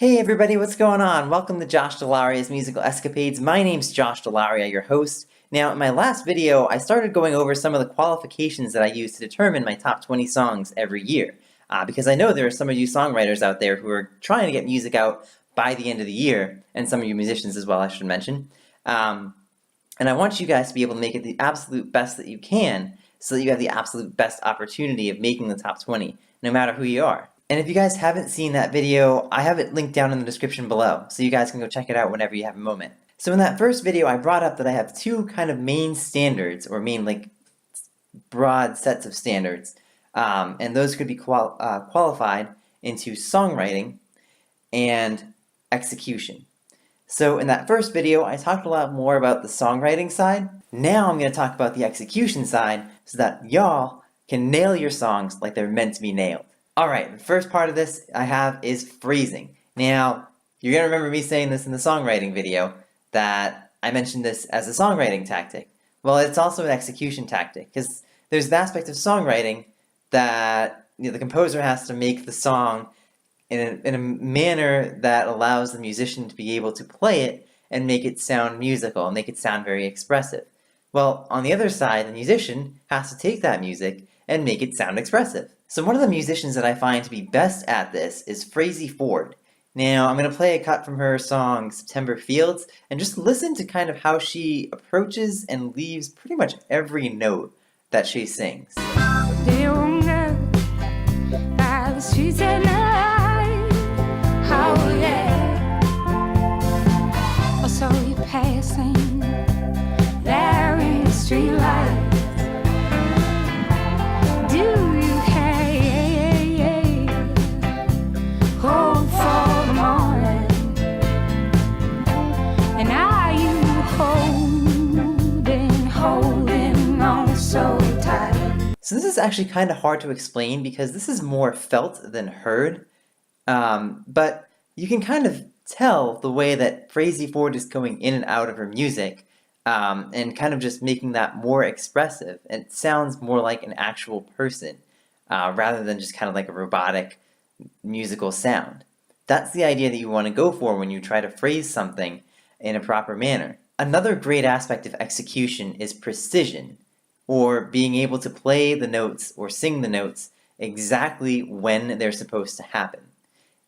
Hey everybody, what's going on? Welcome to Josh Dell'Aria's Musical Escapades. My name's Josh Dell'Aria, your host. Now, in my last video, I started going over some of the qualifications that I use to determine my top 20 songs every year. Because I know there are some of you songwriters out there who are trying to get music out by the end of the year, and some of you musicians as well, I should mention. And I want you guys to be able to make it the absolute best that you can, so that you have the absolute best opportunity of making the top 20, no matter who you are. And if you guys haven't seen that video, I have it linked down in the description below, so you guys can go check it out whenever you have a moment. So in that first video, I brought up that I have two kind of main standards, or main broad sets of standards, and those could be qualified into songwriting and execution. So in that first video, I talked a lot more about the songwriting side. Now I'm going to talk about the execution side, so that y'all can nail your songs like they're meant to be nailed. Alright, the first part of this I have is phrasing. Now, you're going to remember me saying this in the songwriting video, that I mentioned this as a songwriting tactic. Well, it's also an execution tactic, because there's an aspect of songwriting that the composer has to make the song in a manner that allows the musician to be able to play it and make it sound musical, and make it sound very expressive. Well, on the other side, the musician has to take that music and make it sound expressive. So one of the musicians that I find to be best at this is Frazey. Now, I'm going to play a cut from her song September Fields, and just listen to kind of how she approaches and leaves pretty much every note that she sings. Passing there in the street light. Do you have hope for the morning? And are you holding on so tight? So this is actually kind of hard to explain because this is more felt than heard, but you can kind of tell the way that Frazey is going in and out of her music, and kind of just making that more expressive. And it sounds more like an actual person, rather than just kind of like a robotic musical sound. That's the idea that you want to go for when you try to phrase something in a proper manner. Another great aspect of execution is precision, or being able to play the notes or sing the notes exactly when they're supposed to happen.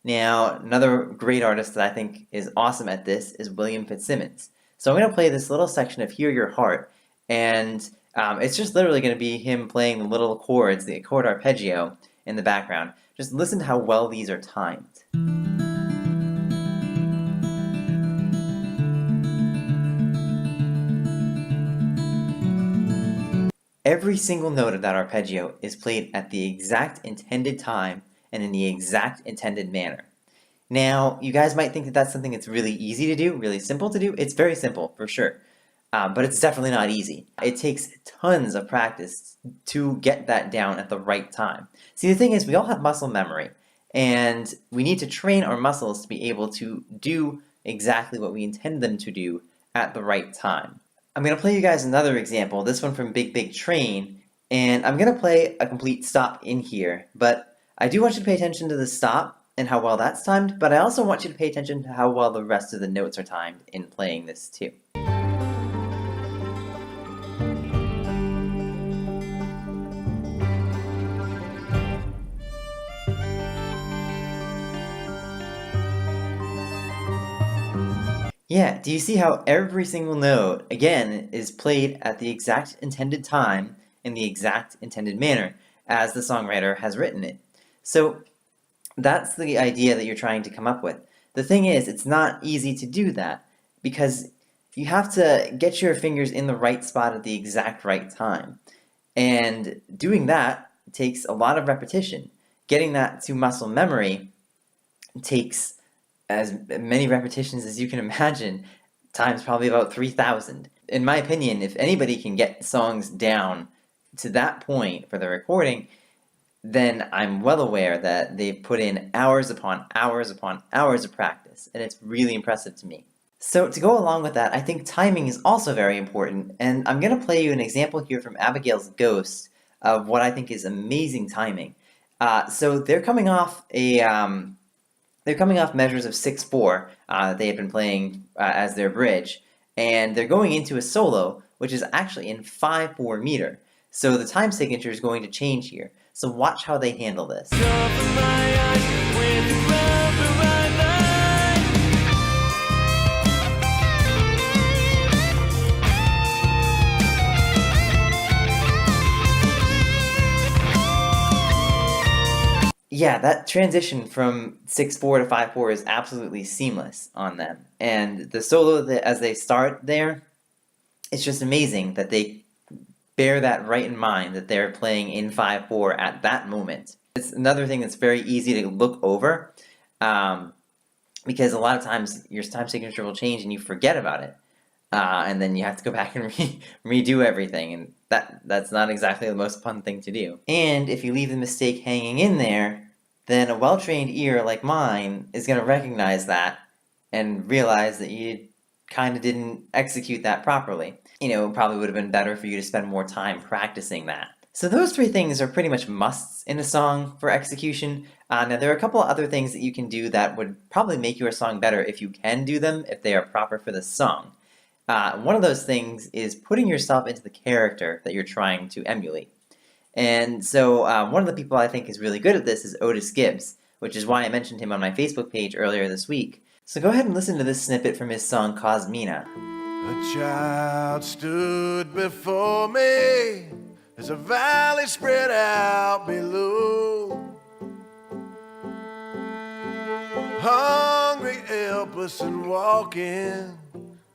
Now, another great artist that I think is awesome at this is Fitzsimmons. So I'm going to play this little section of Hear Your Heart, and it's just literally going to be him playing the little chords, the chord arpeggio in the background. Just listen to how well these are timed. Every single note of that arpeggio is played at the exact intended time and in the exact intended manner. Now, you guys might think that that's something that's really easy to do, really simple to do. It's very simple, for sure, but it's definitely not easy. It takes tons of practice to get that down at the right time. See, the thing is, we all have muscle memory, and we need to train our muscles to be able to do exactly what we intend them to do at the right time. I'm going to play you guys another example, this one from Big Big Train, and I'm going to play a complete stop in here, but I do want you to pay attention to the stop and how well that's timed, but I also want you to pay attention to how well the rest of the notes are timed in playing this too. Yeah, do you see how every single note, again, is played at the exact intended time in the exact intended manner as the songwriter has written it? So that's the idea that you're trying to come up with. The thing is, it's not easy to do that because you have to get your fingers in the right spot at the exact right time. And doing that takes a lot of repetition. Getting that to muscle memory takes as many repetitions as you can imagine, times probably about 3,000. In my opinion, if anybody can get songs down to that point for the recording, then I'm well aware that they've put in hours upon hours upon hours of practice, and it's really impressive to me. So to go along with that, I think timing is also very important, and I'm going to play you an example here from Abigail's Ghost of what I think is amazing timing. So they're coming off a they're coming off measures of 6/4 that they had been playing as their bridge, and they're going into a solo, which is actually in 5/4 meter. So the time signature is going to change here. So watch how they handle this. Yeah, that transition from 6/4 to 5/4 is absolutely seamless on them. And the solo, as they start there, it's just amazing that they bear that right in mind, that they're playing in 5/4 at that moment. It's another thing that's very easy to look over, because a lot of times your time signature will change and you forget about it. And then you have to go back and redo everything, and that's not exactly the most fun thing to do. And if you leave the mistake hanging in there, then a well-trained ear like mine is going to recognize that and realize that you kind of didn't execute that properly. You know, it probably would have been better for you to spend more time practicing that. So those three things are pretty much musts in a song for execution. Now there are a couple of other things that you can do that would probably make your song better if you can do them, if they are proper for the song. One of those things is putting yourself into the character that you're trying to emulate. And so one of the people I think is really good at this is Otis Gibbs, which is why I mentioned him on my Facebook page earlier this week. So go ahead and listen to this snippet from his song Cozmina. A child stood before me as a valley spread out below. Hungry, helpless, and walking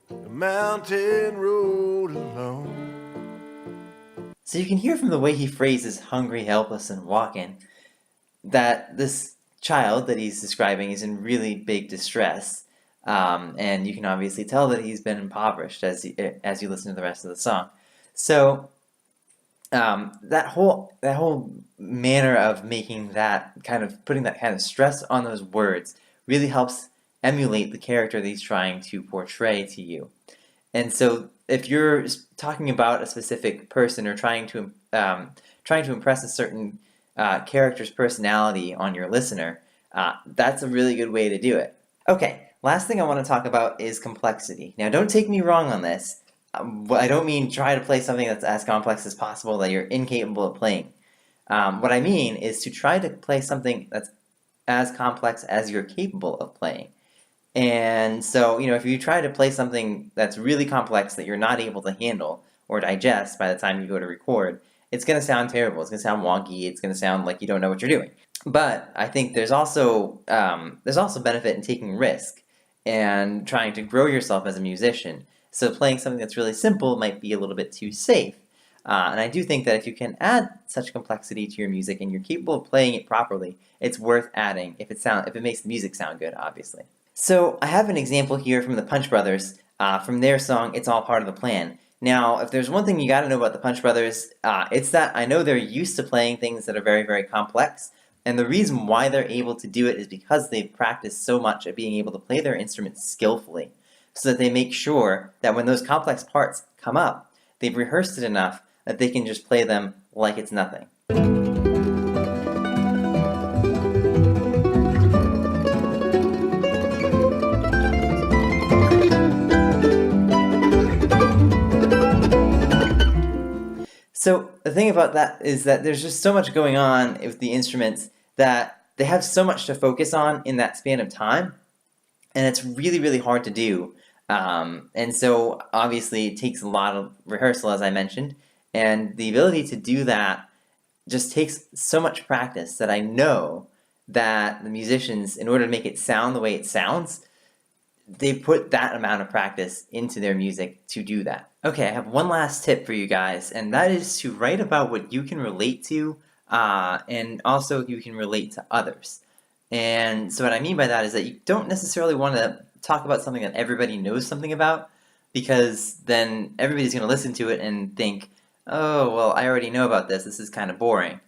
the mountain road alone. So you can hear from the way he phrases hungry, helpless, and walking that this child that he's describing is in really big distress. And you can obviously tell that he's been impoverished as you listen to the rest of the song. So that whole manner of making that kind of putting that kind of stress on those words really helps emulate the character that he's trying to portray to you. And so if you're talking about a specific person or trying to impress a certain character's personality on your listener, that's a really good way to do it. Okay, last thing I want to talk about is complexity. Now, don't take me wrong on this. I don't mean try to play something that's as complex as possible that you're incapable of playing. What I mean is to try to play something that's as complex as you're capable of playing. And so, if you try to play something that's really complex that you're not able to handle or digest by the time you go to record, it's going to sound terrible. It's going to sound wonky. It's going to sound like you don't know what you're doing. But I think there's also benefit in taking risk and trying to grow yourself as a musician. So playing something that's really simple might be a little bit too safe. And I do think that if you can add such complexity to your music and you're capable of playing it properly, it's worth adding if it makes the music sound good, obviously. So I have an example here from the Punch Brothers, from their song, It's All Part of the Plan. Now, if there's one thing you gotta know about the Punch Brothers, it's that I know they're used to playing things that are very, very complex, and the reason why they're able to do it is because they've practiced so much at being able to play their instruments skillfully, so that they make sure that when those complex parts come up, they've rehearsed it enough that they can just play them like it's nothing. So the thing about that is that there's just so much going on with the instruments that they have so much to focus on in that span of time, and it's really, really hard to do. And so obviously it takes a lot of rehearsal, as I mentioned, and the ability to do that just takes so much practice that I know that the musicians, in order to make it sound the way it sounds, they put that amount of practice into their music to do that. Okay, I have one last tip for you guys, and that is to write about what you can relate to, and also you can relate to others. And so what I mean by that is that you don't necessarily want to talk about something that everybody knows something about, because then everybody's going to listen to it and think, oh, well, I already know about this. This is kind of boring.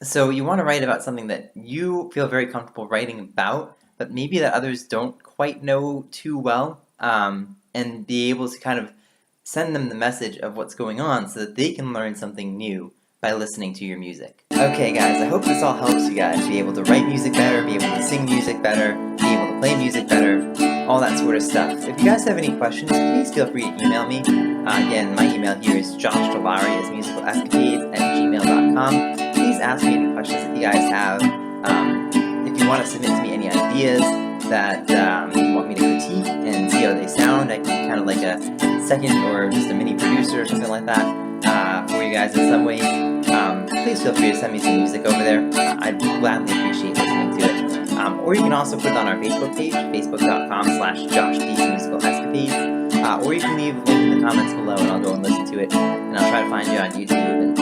So you want to write about something that you feel very comfortable writing about, but maybe that others don't quite know too well, and be able to kind of send them the message of what's going on so that they can learn something new by listening to your music. Okay guys, I hope this all helps you guys be able to write music better, be able to sing music better, be able to play music better, all that sort of stuff. If you guys have any questions, please feel free to email me. Again, my email here is joshdell'Aria@musicalescapades@gmail.com. Please ask me any questions that you guys have. If you want to submit to me any ideas that you want me to critique and see how they sound, I can be kind of like a second or just a mini producer or something like that for you guys in some ways. Please feel free to send me some music over there. I'd gladly appreciate listening to it. Or you can also put it on our Facebook page, facebook.com/JoshD'sMusicalEscapades. Or you can leave a link in the comments below and I'll go and listen to it. And I'll try to find you on YouTube and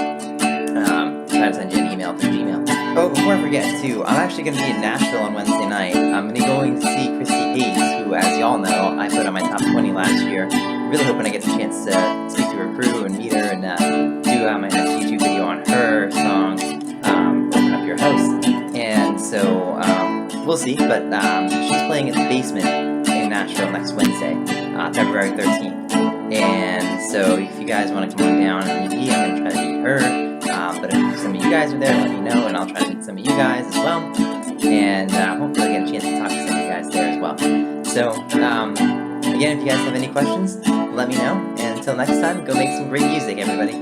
try to send you an email through Gmail. Oh, before I forget too, I'm actually going to be in Nashville on Wednesday night. I'm going to be going to see Christy Hayes, who, as y'all know, I put on my top 20 last year. Really hoping I get the chance to speak to her crew and meet her and do my next YouTube video on her song, Open Up Your House. And so, we'll see, but she's playing at the Basement in Nashville next Wednesday, February 13th. And so if you guys want to come on down and meet me, I'm going to try to meet her. But if some of you guys are there, let me know, and I'll try to meet some of you guys as well. And hopefully I get a chance to talk to some of you guys there as well. So, again, if you guys have any questions, let me know. And until next time, go make some great music, everybody.